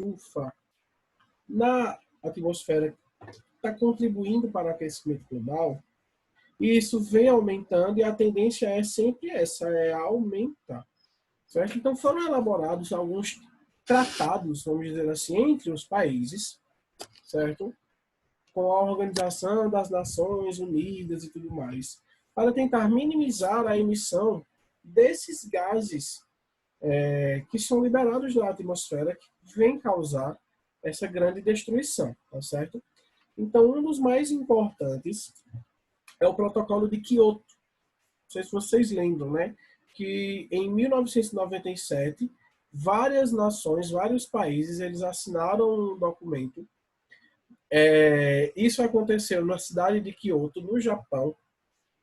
estufa na atmosfera está contribuindo para o aquecimento global, e isso vem aumentando e a tendência é sempre essa, é aumentar. Certo? Então foram elaborados alguns tratados, vamos dizer assim, entre os países, certo? Com a Organização das Nações Unidas e tudo mais, para tentar minimizar a emissão desses gases que são liberados da atmosfera, que vem causar essa grande destruição, tá certo? Então, um dos mais importantes é o Protocolo de Kyoto. Não sei se vocês lembram, né? Que em 1997, várias nações, vários países, eles assinaram um documento. Isso aconteceu na cidade de Kyoto, no Japão,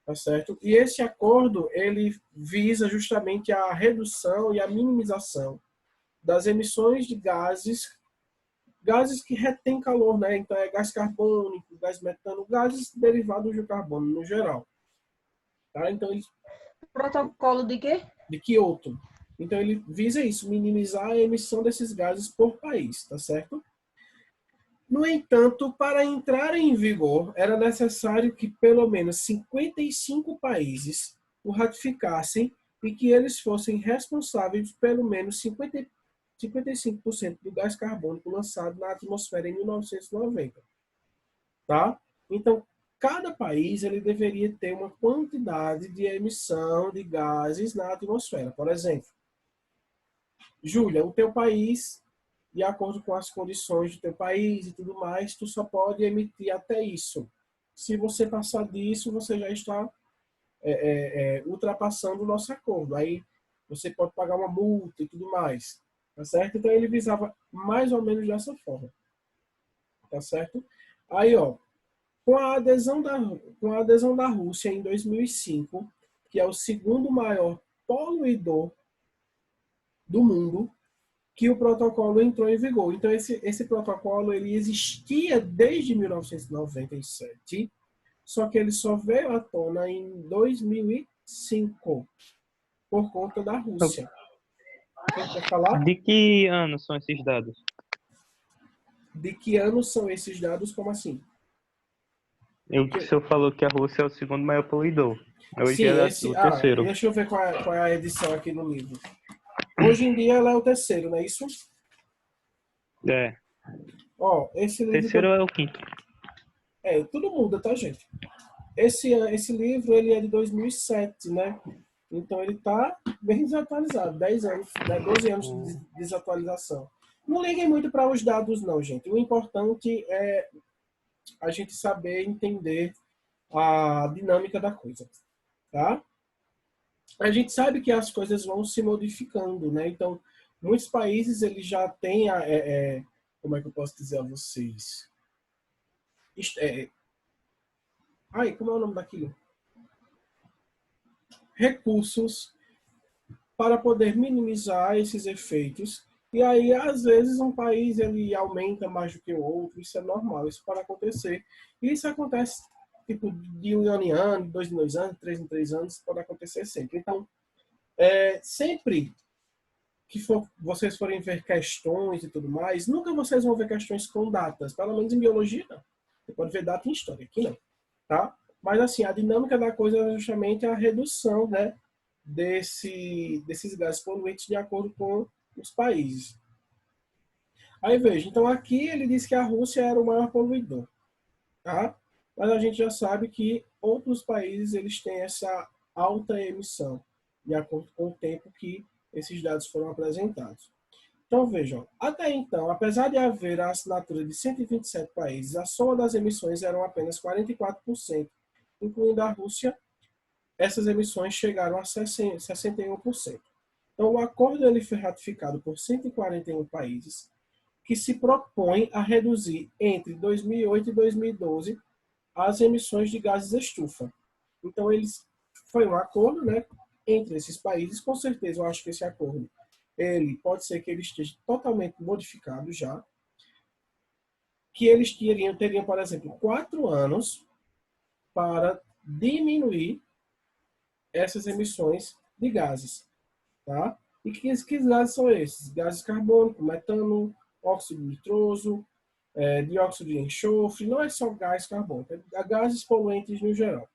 tá certo? E esse acordo, ele visa justamente a redução e a minimização das emissões de gases que retêm calor, né? Então, é gás carbônico, gás metano, gases derivados do carbono, no geral. Tá? Então, Protocolo de quê? de Kyoto. Então, ele visa isso, minimizar a emissão desses gases por país, tá certo? No entanto, para entrar em vigor, era necessário que pelo menos 55 países o ratificassem e que eles fossem responsáveis por pelo menos 55% do gás carbônico lançado na atmosfera em 1990. Tá? Então, cada país ele deveria ter uma quantidade de emissão de gases na atmosfera. Por exemplo, Júlia, o teu país, de acordo com as condições do teu país e tudo mais, tu só pode emitir até isso. Se você passar disso, você já está ultrapassando o nosso acordo. Aí você pode pagar uma multa e tudo mais. Tá certo? Então ele visava mais ou menos dessa forma. Tá certo? Aí, ó, com a adesão da Rússia em 2005, que é o segundo maior poluidor do mundo, que o protocolo entrou em vigor. Então, esse protocolo ele existia desde 1997, só que ele só veio à tona em 2005, por conta da Rússia. Quem quer falar? De que ano são esses dados? De que ano são esses dados? Como assim? O senhor falou que a Rússia é o segundo maior poluidor. Hoje Sim, é o terceiro. deixa eu ver qual é a edição aqui no livro. Hoje em dia ela é o terceiro, não é isso? É. Ó, esse O livro... terceiro é o quinto. Tudo muda, tá, gente? Esse livro, ele é de 2007, né? Então ele tá bem desatualizado, 10 anos, né? 12 anos de desatualização. Não liguem muito para os dados, não, gente. O importante é a gente saber entender a dinâmica da coisa, tá? A gente sabe que as coisas vão se modificando, né? Então, muitos países eles já têm, como é que eu posso dizer a vocês? Como é o nome daquilo? Recursos para poder minimizar esses efeitos. E aí, às vezes, um país ele aumenta mais do que o outro, isso é normal, isso pode acontecer. E isso acontece tipo de um ano em ano, 2 em 2 anos, 3 em 3 anos, pode acontecer sempre. Então, sempre que vocês forem ver questões e tudo mais, nunca vocês vão ver questões com datas, pelo menos em biologia não. Você pode ver data em história, aqui não, tá? Mas assim, a dinâmica da coisa é justamente a redução, né, desses gases poluentes de acordo com os países. Aí veja, então aqui ele diz que a Rússia era o maior poluidor, tá? Mas a gente já sabe que outros países eles têm essa alta emissão, de acordo com o tempo que esses dados foram apresentados. Então vejam, até então, apesar de haver a assinatura de 127 países, a soma das emissões eram apenas 44%, incluindo a Rússia. Essas emissões chegaram a 61%. Então, o acordo ele foi ratificado por 141 países, que se propõe a reduzir entre 2008 e 2012 as emissões de gases estufa. Então, foi um acordo, né, entre esses países. Com certeza, eu acho que esse acordo ele pode ser que ele esteja totalmente modificado já, que eles teriam, por exemplo, 4 anos para diminuir essas emissões de gases, tá? E que gases são esses? Gases carbônico, metano, óxido nitroso, dióxido de enxofre, não é só gás carbônico, é gases poluentes no geral.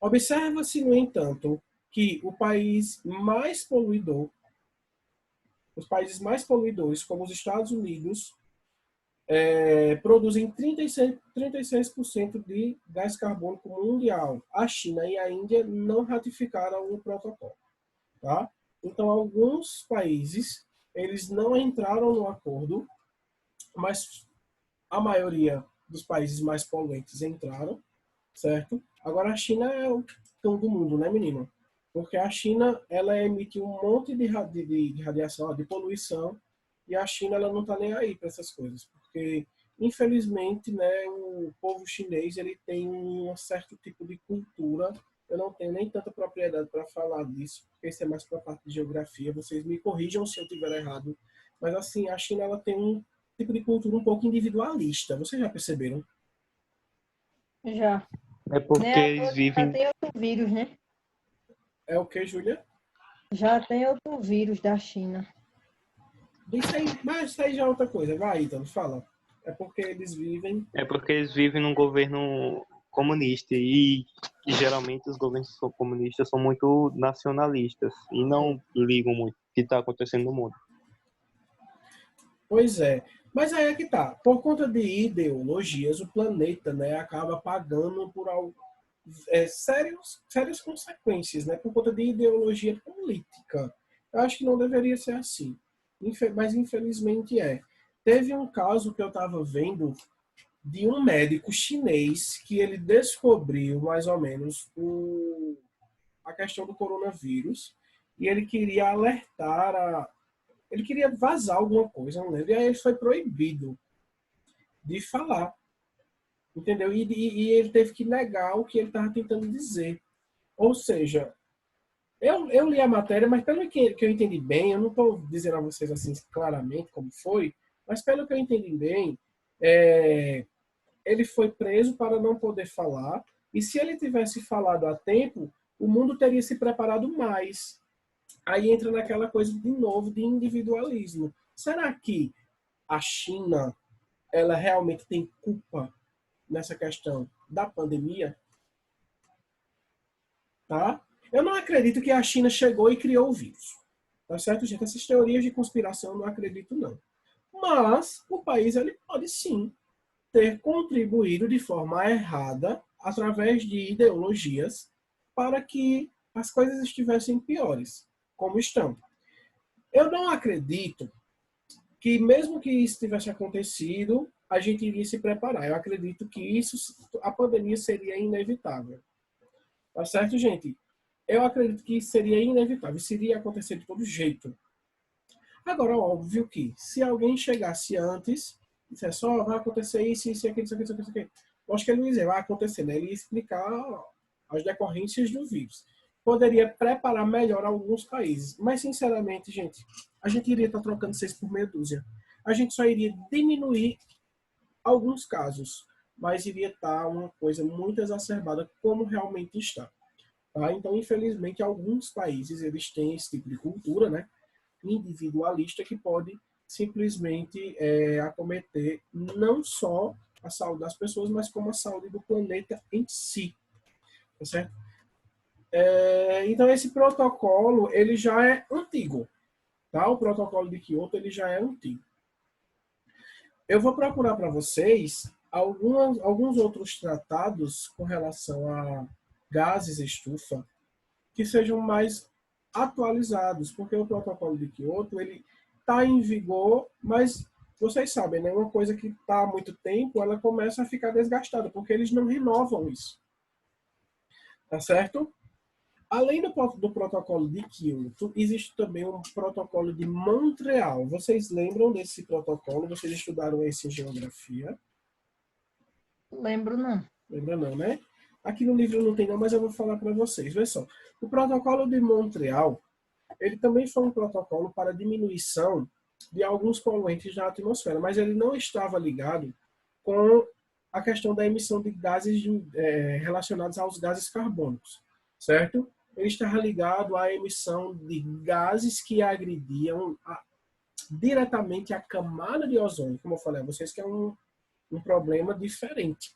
Observa-se, no entanto, que os países mais poluidores, como os Estados Unidos, produzem 36% de gás carbônico mundial. A China e a Índia não ratificaram o protocolo. Tá? Então, alguns países eles não entraram no acordo, mas a maioria dos países mais poluentes entraram, certo? Agora, a China é o cão do mundo, né, menino? Porque a China, ela emite um monte de radiação, de poluição, e a China, ela não está nem aí para essas coisas, porque, infelizmente, né, o povo chinês, ele tem um certo tipo de cultura. Eu não tenho nem tanta propriedade para falar disso, porque isso é mais para a parte de geografia. Vocês me corrijam se eu estiver errado. Mas, assim, a China, ela tem um tipo de cultura um pouco individualista. Vocês já perceberam? Já. É porque Né? eles Já vivem. tem outro vírus, né? É o que, Júlia? Já tem outro vírus da China. Isso aí, mas isso aí já é outra coisa. Vai, então, fala. É porque eles vivem. É porque eles vivem num governo comunista e geralmente os governos comunistas são muito nacionalistas e não ligam muito o que está acontecendo no mundo. Pois é. Mas aí é que tá. Por conta de ideologias, o planeta, né, acaba pagando por algo, sérias consequências, né, por conta de ideologia política. Eu acho que não deveria ser assim. Mas infelizmente é. Teve um caso que eu estava vendo de um médico chinês que ele descobriu mais ou menos a questão do coronavírus e ele queria ele queria vazar alguma coisa, não lembro, e aí ele foi proibido de falar, entendeu? E ele teve que negar o que ele estava tentando dizer. Ou seja, eu li a matéria, mas pelo que eu entendi bem, eu não estou dizendo a vocês assim claramente como foi, mas pelo que eu entendi bem, ele foi preso para não poder falar, e se ele tivesse falado a tempo, o mundo teria se preparado mais. Aí entra naquela coisa de novo de individualismo. Será que a China ela realmente tem culpa nessa questão da pandemia? Tá? Eu não acredito que a China chegou e criou o vírus. Tá certo, gente? Essas teorias de conspiração eu não acredito, não. Mas o país ele pode sim ter contribuído de forma errada, através de ideologias, para que as coisas estivessem piores, como estão. Eu não acredito que, mesmo que isso tivesse acontecido, a gente iria se preparar. Eu acredito que a pandemia seria inevitável. Tá certo, gente? Eu acredito que seria inevitável, isso iria acontecer de todo jeito. Agora, óbvio que, se alguém chegasse antes, dissesse só, vai acontecer isso, isso, aquilo, isso, aquilo, isso, aquilo. Eu acho que ele não ia dizer, vai acontecer, né? Ele ia explicar as decorrências do vírus. Poderia preparar melhor alguns países. Mas, sinceramente, gente, a gente iria estar trocando 6 por meia dúzia. A gente só iria diminuir alguns casos, mas iria estar uma coisa muito exacerbada como realmente está. Tá? Então, infelizmente, alguns países eles têm esse tipo de cultura, né? Individualista que pode simplesmente acometer não só a saúde das pessoas, mas como a saúde do planeta em si, tá certo? Então esse protocolo ele já é antigo, tá? O protocolo de Kyoto ele já é antigo. Eu vou procurar para vocês alguns outros tratados com relação a gases estufa que sejam mais atualizados, porque o protocolo de Kyoto ele está em vigor, mas vocês sabem, né? Uma coisa que está há muito tempo, ela começa a ficar desgastada, porque eles não renovam isso, tá certo? Além do protocolo de Kyoto, existe também um protocolo de Montreal. Vocês lembram desse protocolo? Vocês estudaram esse em geografia? Lembro não. Lembra não, né? Aqui no livro não tem não, mas eu vou falar para vocês. Vê só. O protocolo de Montreal, ele também foi um protocolo para diminuição de alguns poluentes na atmosfera, mas ele não estava ligado com a questão da emissão de gases relacionados aos gases carbônicos, certo? Ele estava ligado à emissão de gases que agrediam diretamente a camada de ozônio. Como eu falei a vocês, que é um problema diferente.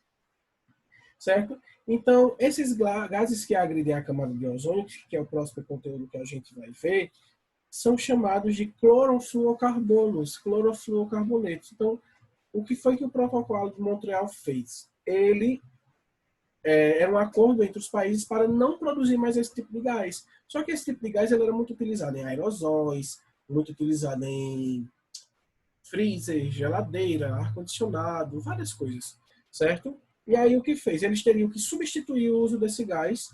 Certo? Então, esses gases que agridem a camada de ozônio, que é o próximo conteúdo que a gente vai ver, são chamados de clorofluorcarbonos, clorofluorcarbonetos. Então, o que foi que o Protocolo de Montreal fez? Ele era um acordo entre os países para não produzir mais esse tipo de gás. Só que esse tipo de gás ele era muito utilizado em aerosóis, muito utilizado em freezer, geladeira, ar-condicionado, várias coisas, certo? E aí o que fez? Eles teriam que substituir o uso desse gás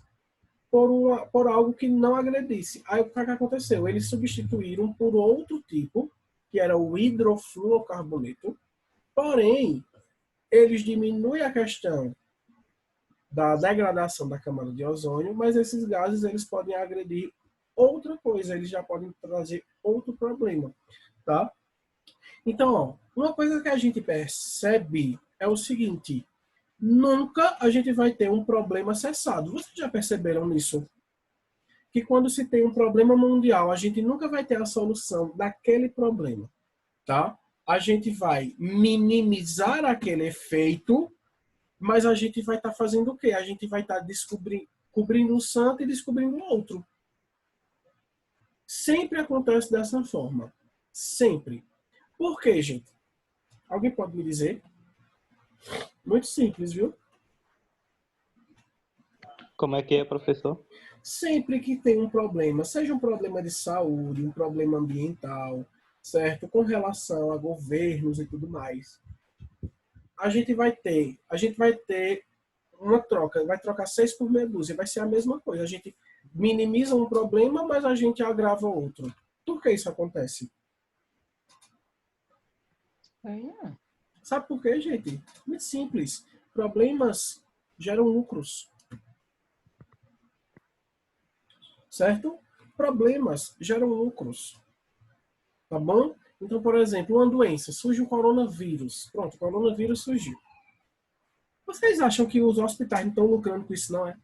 por algo que não agredisse. Aí o que aconteceu? Eles substituíram por outro tipo, que era o hidrofluorocarboneto, porém, eles diminuem a questão da degradação da camada de ozônio, mas esses gases eles podem agredir outra coisa, eles já podem trazer outro problema, tá? Então, ó, uma coisa que a gente percebe é o seguinte: nunca a gente vai ter um problema cessado. Vocês já perceberam nisso? Que quando se tem um problema mundial, a gente nunca vai ter a solução daquele problema, tá? A gente vai minimizar aquele efeito, mas a gente vai estar fazendo o quê? A gente vai estar cobrindo um santo e descobrindo outro. Sempre acontece dessa forma. Sempre. Por quê, gente? Alguém pode me dizer? Muito simples, viu? Como é que é, professor? Sempre que tem um problema, seja um problema de saúde, um problema ambiental, certo? Com relação a governos e tudo mais, a gente vai ter uma troca, vai trocar 6 por meia dúzia, vai ser a mesma coisa. A gente minimiza um problema, mas a gente agrava outro. Por que isso acontece? Sabe por quê, gente? Muito simples. Problemas geram lucros. Certo? Problemas geram lucros. Tá bom? Então, por exemplo, uma doença, surge o coronavírus. Pronto, o coronavírus surgiu. Vocês acham que os hospitais não estão lucrando com isso, não é?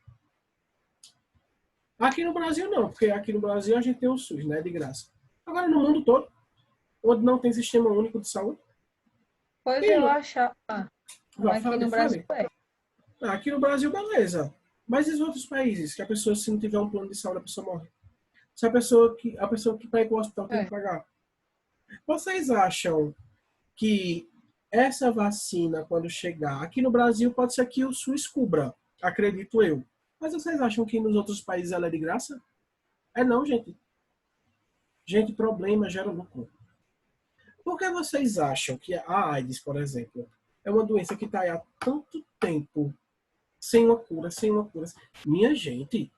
Aqui no Brasil não, porque aqui no Brasil a gente tem o SUS, né, de graça. Agora no mundo todo, onde não tem sistema único de saúde. Pois eu achava. Aqui no Brasil Aqui no Brasil, beleza. Mas e os outros países? Que a pessoa, se não tiver um plano de saúde, a pessoa morre. Se a pessoa que para ir para o hospital tem que pagar. Vocês acham que essa vacina, quando chegar aqui no Brasil, pode ser que o SUS cubra, acredito eu. Mas vocês acham que nos outros países ela é de graça? É não, gente. Gente, problema gera lucro. Por que vocês acham que a AIDS, por exemplo, é uma doença que está aí há tanto tempo sem uma cura, sem uma cura? Minha gente,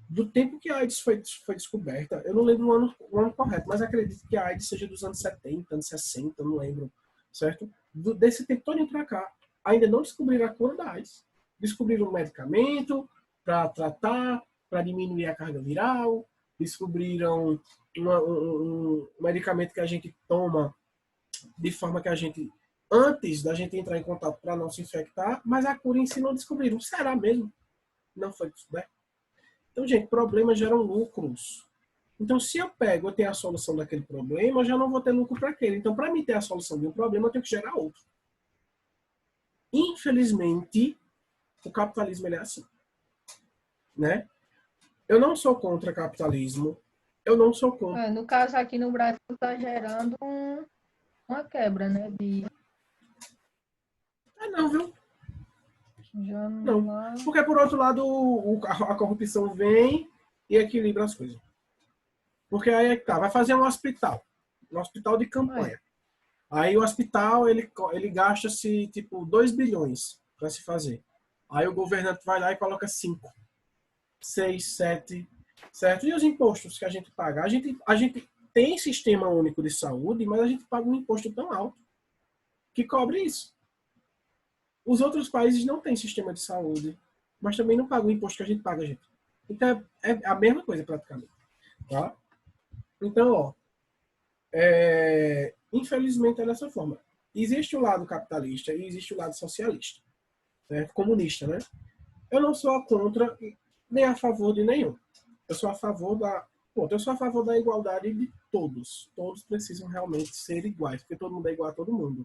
do tempo que a AIDS foi descoberta, eu não lembro o ano correto, mas acredito que a AIDS seja dos anos 70, anos 60, não lembro, certo? Desse tempo todo para cá, ainda não descobriram a cura da AIDS. Descobriram um medicamento para tratar, para diminuir a carga viral, descobriram um medicamento que a gente toma de forma que a gente, antes da gente entrar em contato para não se infectar, mas a cura em si não descobriram. Será mesmo? Não foi descoberto. Então, gente, problemas geram lucros. Então, se eu tenho a solução daquele problema, eu já não vou ter lucro para aquele. Então, para mim ter a solução de um problema, eu tenho que gerar outro. Infelizmente, o capitalismo ele é assim. Né? Eu não sou contra capitalismo. Eu não sou contra. No caso, aqui no Brasil, está gerando uma quebra, né? Não, viu? Já não. Porque, por outro lado, a corrupção vem e equilibra as coisas. Porque aí tá, vai fazer um hospital de campanha. Aí o hospital, ele gasta-se, tipo, 2 bilhões para se fazer. Aí o governante vai lá e coloca 5, 6, 7, certo? E os impostos que a gente paga? A gente tem sistema único de saúde, mas a gente paga um imposto tão alto que cobre isso. Os outros países não têm sistema de saúde, mas também não pagam o imposto que a gente paga, gente. Então, é a mesma coisa, praticamente. Tá? Então, ó, infelizmente é dessa forma. Existe o lado capitalista e existe o lado socialista. Certo? Comunista, né? Eu não sou contra nem a favor de nenhum. Eu sou a favor da Pronto, eu sou a favor da igualdade de todos. Todos precisam realmente ser iguais, porque todo mundo é igual a todo mundo.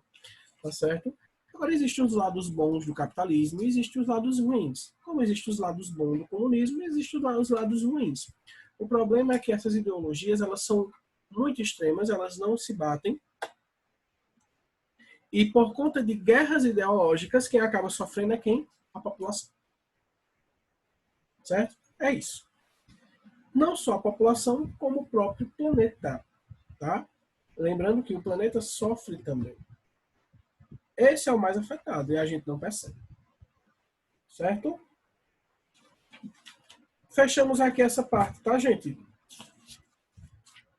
Tá certo? Agora, existem os lados bons do capitalismo e existem os lados ruins. Como existem os lados bons do comunismo, existem os lados ruins. O problema é que essas ideologias, elas são muito extremas, elas não se batem. E por conta de guerras ideológicas, quem acaba sofrendo é quem? A população. Certo? É isso. Não só a população, como o próprio planeta. Tá? Lembrando que o planeta sofre também. Esse é o mais afetado e a gente não percebe. Certo? Fechamos aqui essa parte, tá, gente?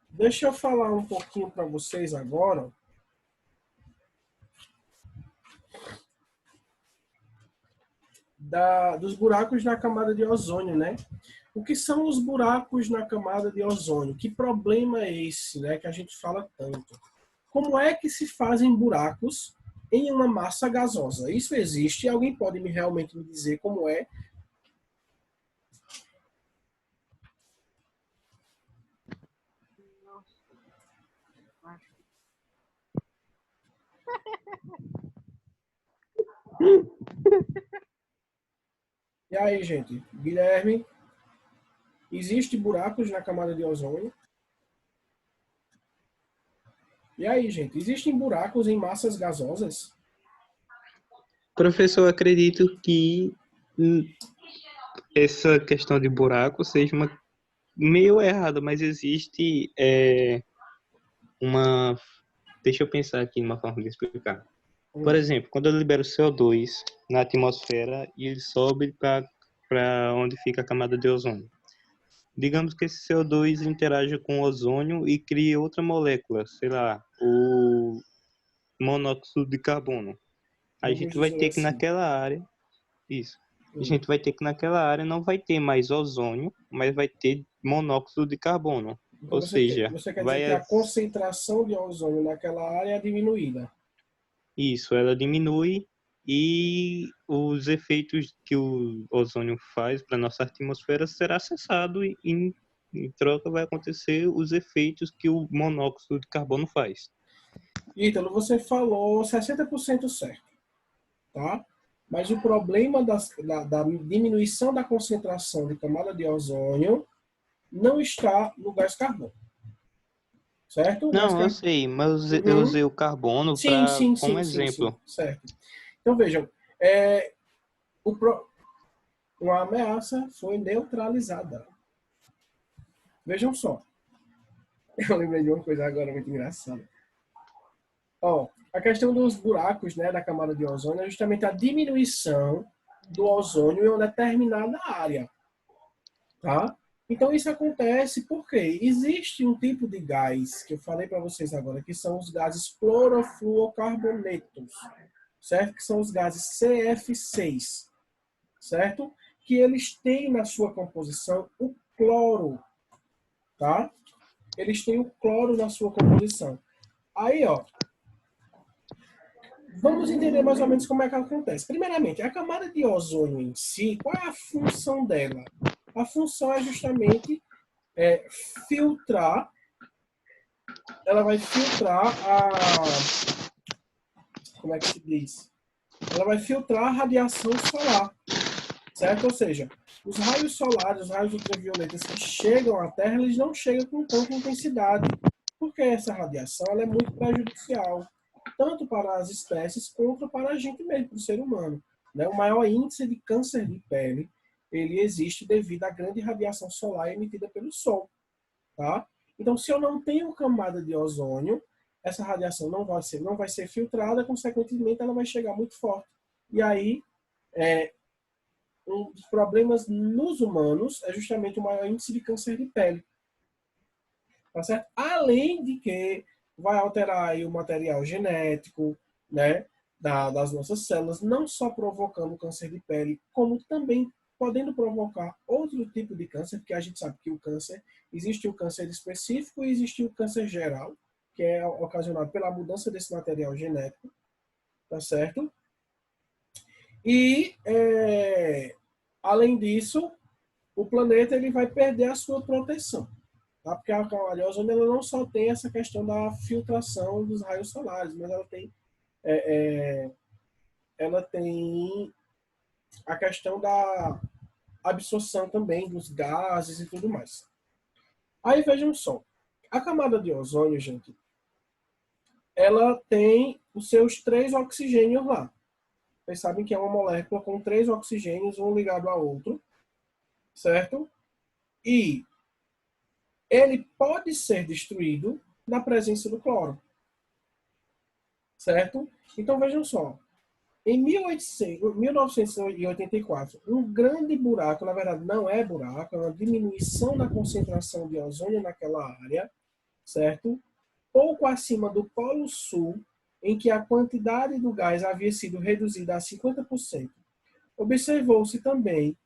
Deixa eu falar um pouquinho para vocês agora dos buracos na camada de ozônio, né? O que são os buracos na camada de ozônio? Que problema é esse, né, que a gente fala tanto? Como é que se fazem buracos em uma massa gasosa? Isso existe? Alguém pode realmente me dizer como é? E aí, gente? Guilherme, existe buracos na camada de ozônio? E aí, gente? Existem buracos em massas gasosas? Professor, acredito que essa questão de buraco seja uma meio errada, mas existe uma... Deixa eu pensar aqui numa forma de explicar. Por exemplo, quando eu libero CO2 na atmosfera e ele sobe para onde fica a camada de ozônio. Digamos que esse CO2 interage com o ozônio e cria outra molécula, sei lá, o monóxido de carbono. A Vamos gente vai dizer ter que assim. naquela área, isso. A gente vai ter que naquela área não vai ter mais ozônio, mas vai ter monóxido de carbono. Então Ou seja, você quer dizer que vai a concentração de ozônio naquela área é diminuída? isso, ela diminui e os efeitos que o ozônio faz para nossa atmosfera será cessado e em troca vai acontecer os efeitos que o monóxido de carbono faz. Ítalo, você falou 60% certo, tá? Mas o problema da diminuição da concentração de camada de ozônio não está no gás carbono, certo? O gás Não, eu carbono... sei, mas eu Uhum. usei o carbono Sim, sim, como sim, sim, sim, exemplo. certo. Então vejam, é, o pro... uma ameaça foi neutralizada. Vejam só. Eu lembrei de uma coisa agora muito engraçada. Ó, a questão dos buracos, né, da camada de ozônio é justamente a diminuição do ozônio em uma determinada área, tá? Então isso acontece porque existe um tipo de gás que eu falei para vocês agora, que são os gases clorofluorcarbonetos, certo? Que são os gases CF6, certo? Que eles têm na sua composição o cloro, tá? Eles têm o cloro na sua composição. Aí, ó, vamos entender mais ou menos como é que acontece. Primeiramente, a camada de ozônio em si, qual é a função dela? A função é justamente filtrar, ela vai filtrar como é que se diz? Ela vai filtrar a radiação solar, certo? Ou seja, os raios solares, os raios ultravioletas que chegam à Terra, eles não chegam com tanta intensidade, porque essa radiação ela é muito prejudicial, tanto para as espécies quanto para a gente mesmo, para o ser humano. Né? O maior índice de câncer de pele, ele existe devido à grande radiação solar emitida pelo Sol. Tá? Então, se eu não tenho camada de ozônio, essa radiação não vai ser filtrada, consequentemente ela vai chegar muito forte. E aí, um dos problemas nos humanos é justamente o maior índice de câncer de pele. Tá certo? Além de que vai alterar aí o material genético, né, das nossas células, não só provocando câncer de pele, como também podendo provocar outro tipo de câncer, porque a gente sabe que o câncer, existe o câncer específico e existe o câncer geral, que é ocasionado pela mudança desse material genético, tá certo? E, além disso, o planeta ele vai perder a sua proteção. tá? Porque a camada de ozônio ela não só tem essa questão da filtração dos raios solares, mas ela tem a questão da absorção também dos gases e tudo mais. Aí vejam só, a camada de ozônio, gente, ela tem os seus 3 oxigênios lá. Vocês sabem que é uma molécula com 3 oxigênios, um ligado ao outro, certo? E ele pode ser destruído na presença do cloro, certo? Então vejam só, em 1984, um grande buraco, na verdade não é buraco, é uma diminuição da concentração de ozônio naquela área, certo? Pouco acima do Polo Sul, em que a quantidade do gás havia sido reduzida a 50%. Observou-se também,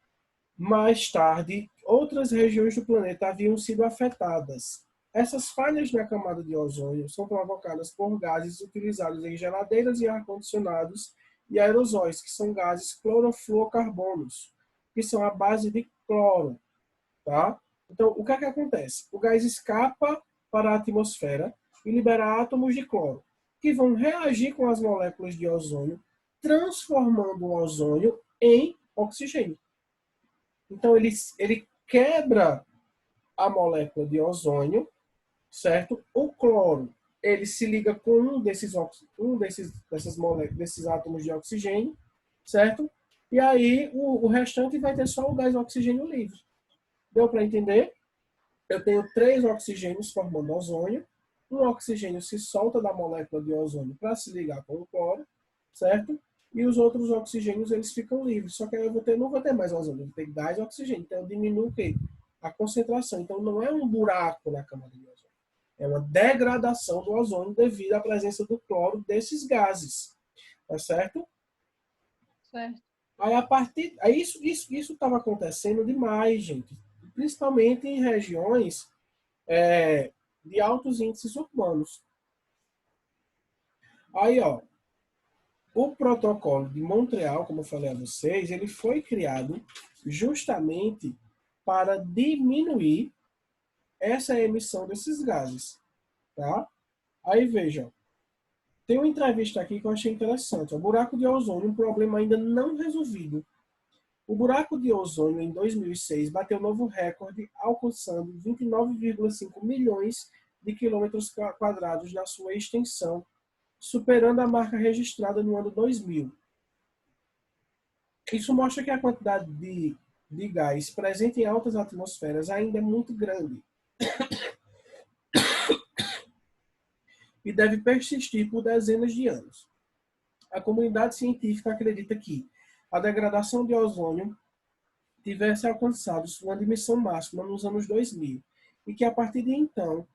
mais tarde, outras regiões do planeta haviam sido afetadas. Essas falhas na camada de ozônio são provocadas por gases utilizados em geladeiras e ar-condicionados e aerosóis, que são gases clorofluorcarbonos, que são a base de cloro. Tá? Então, o que é que acontece? O gás escapa para a atmosfera e libera átomos de cloro, que vão reagir com as moléculas de ozônio, transformando o ozônio em oxigênio. Então, ele quebra a molécula de ozônio, certo? O cloro, ele se liga com desses átomos de oxigênio, certo? E aí, o restante vai ter só o gás oxigênio livre. Deu para entender? Eu tenho 3 oxigênios formando ozônio. Um oxigênio se solta da molécula de ozônio para se ligar com o cloro, certo? E os outros oxigênios eles ficam livres. Só que aí não vou ter mais ozônio, eu vou ter gás e oxigênio. Então eu diminuo o quê? A concentração. Então não é um buraco na camada de ozônio. É uma degradação do ozônio devido à presença do cloro desses gases. Tá certo? Certo. Aí isso estava acontecendo demais, gente. Principalmente em regiões de altos índices urbanos. Aí, ó, o protocolo de Montreal, como eu falei a vocês, ele foi criado justamente para diminuir essa emissão desses gases, tá? Aí, vejam, tem uma entrevista aqui que eu achei interessante. O buraco de ozônio, um problema ainda não resolvido. O buraco de ozônio, em 2006, bateu novo recorde, alcançando 29,5 milhões de quilômetros quadrados na sua extensão, superando a marca registrada no ano 2000. Isso mostra que a quantidade de gás presente em altas atmosferas ainda é muito grande e deve persistir por dezenas de anos. A comunidade científica acredita que a degradação de ozônio tivesse alcançado sua dimensão máxima nos anos 2000 e que a partir de então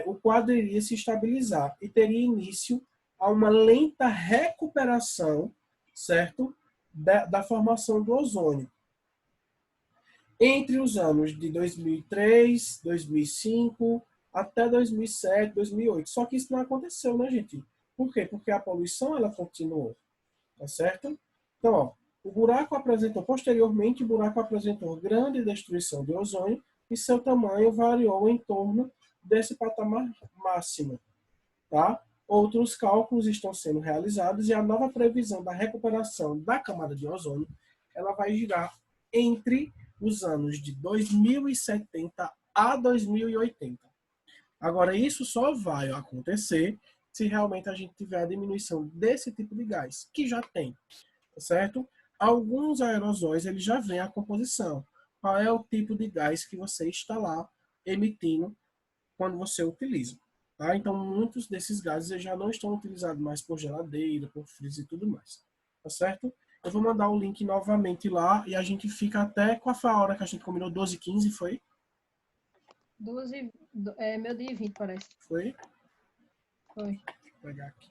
o quadro iria se estabilizar e teria início a uma lenta recuperação, certo, da formação do ozônio. Entre os anos de 2003, 2005 até 2007, 2008. Só que isso não aconteceu, né, gente? Por quê? Porque a poluição ela continuou, tá certo? Então, ó, posteriormente, o buraco apresentou grande destruição de ozônio e seu tamanho variou em torno desse patamar máximo, tá? Outros cálculos estão sendo realizados e a nova previsão da recuperação da camada de ozônio, ela vai girar entre os anos de 2070 a 2080. Agora, isso só vai acontecer se realmente a gente tiver a diminuição desse tipo de gás, que já tem, certo? Alguns aerosóis, eles já vêm a composição. Qual é o tipo de gás que você está lá emitindo quando você utiliza? Tá? Então, muitos desses gases já não estão utilizados mais por geladeira, por freezer e tudo mais. Tá certo? Eu vou mandar o link novamente lá e a gente fica até... Qual foi a hora que a gente combinou? 12h15, foi? 12, meio-dia e 20, parece. Foi? Foi. Vou pegar aqui.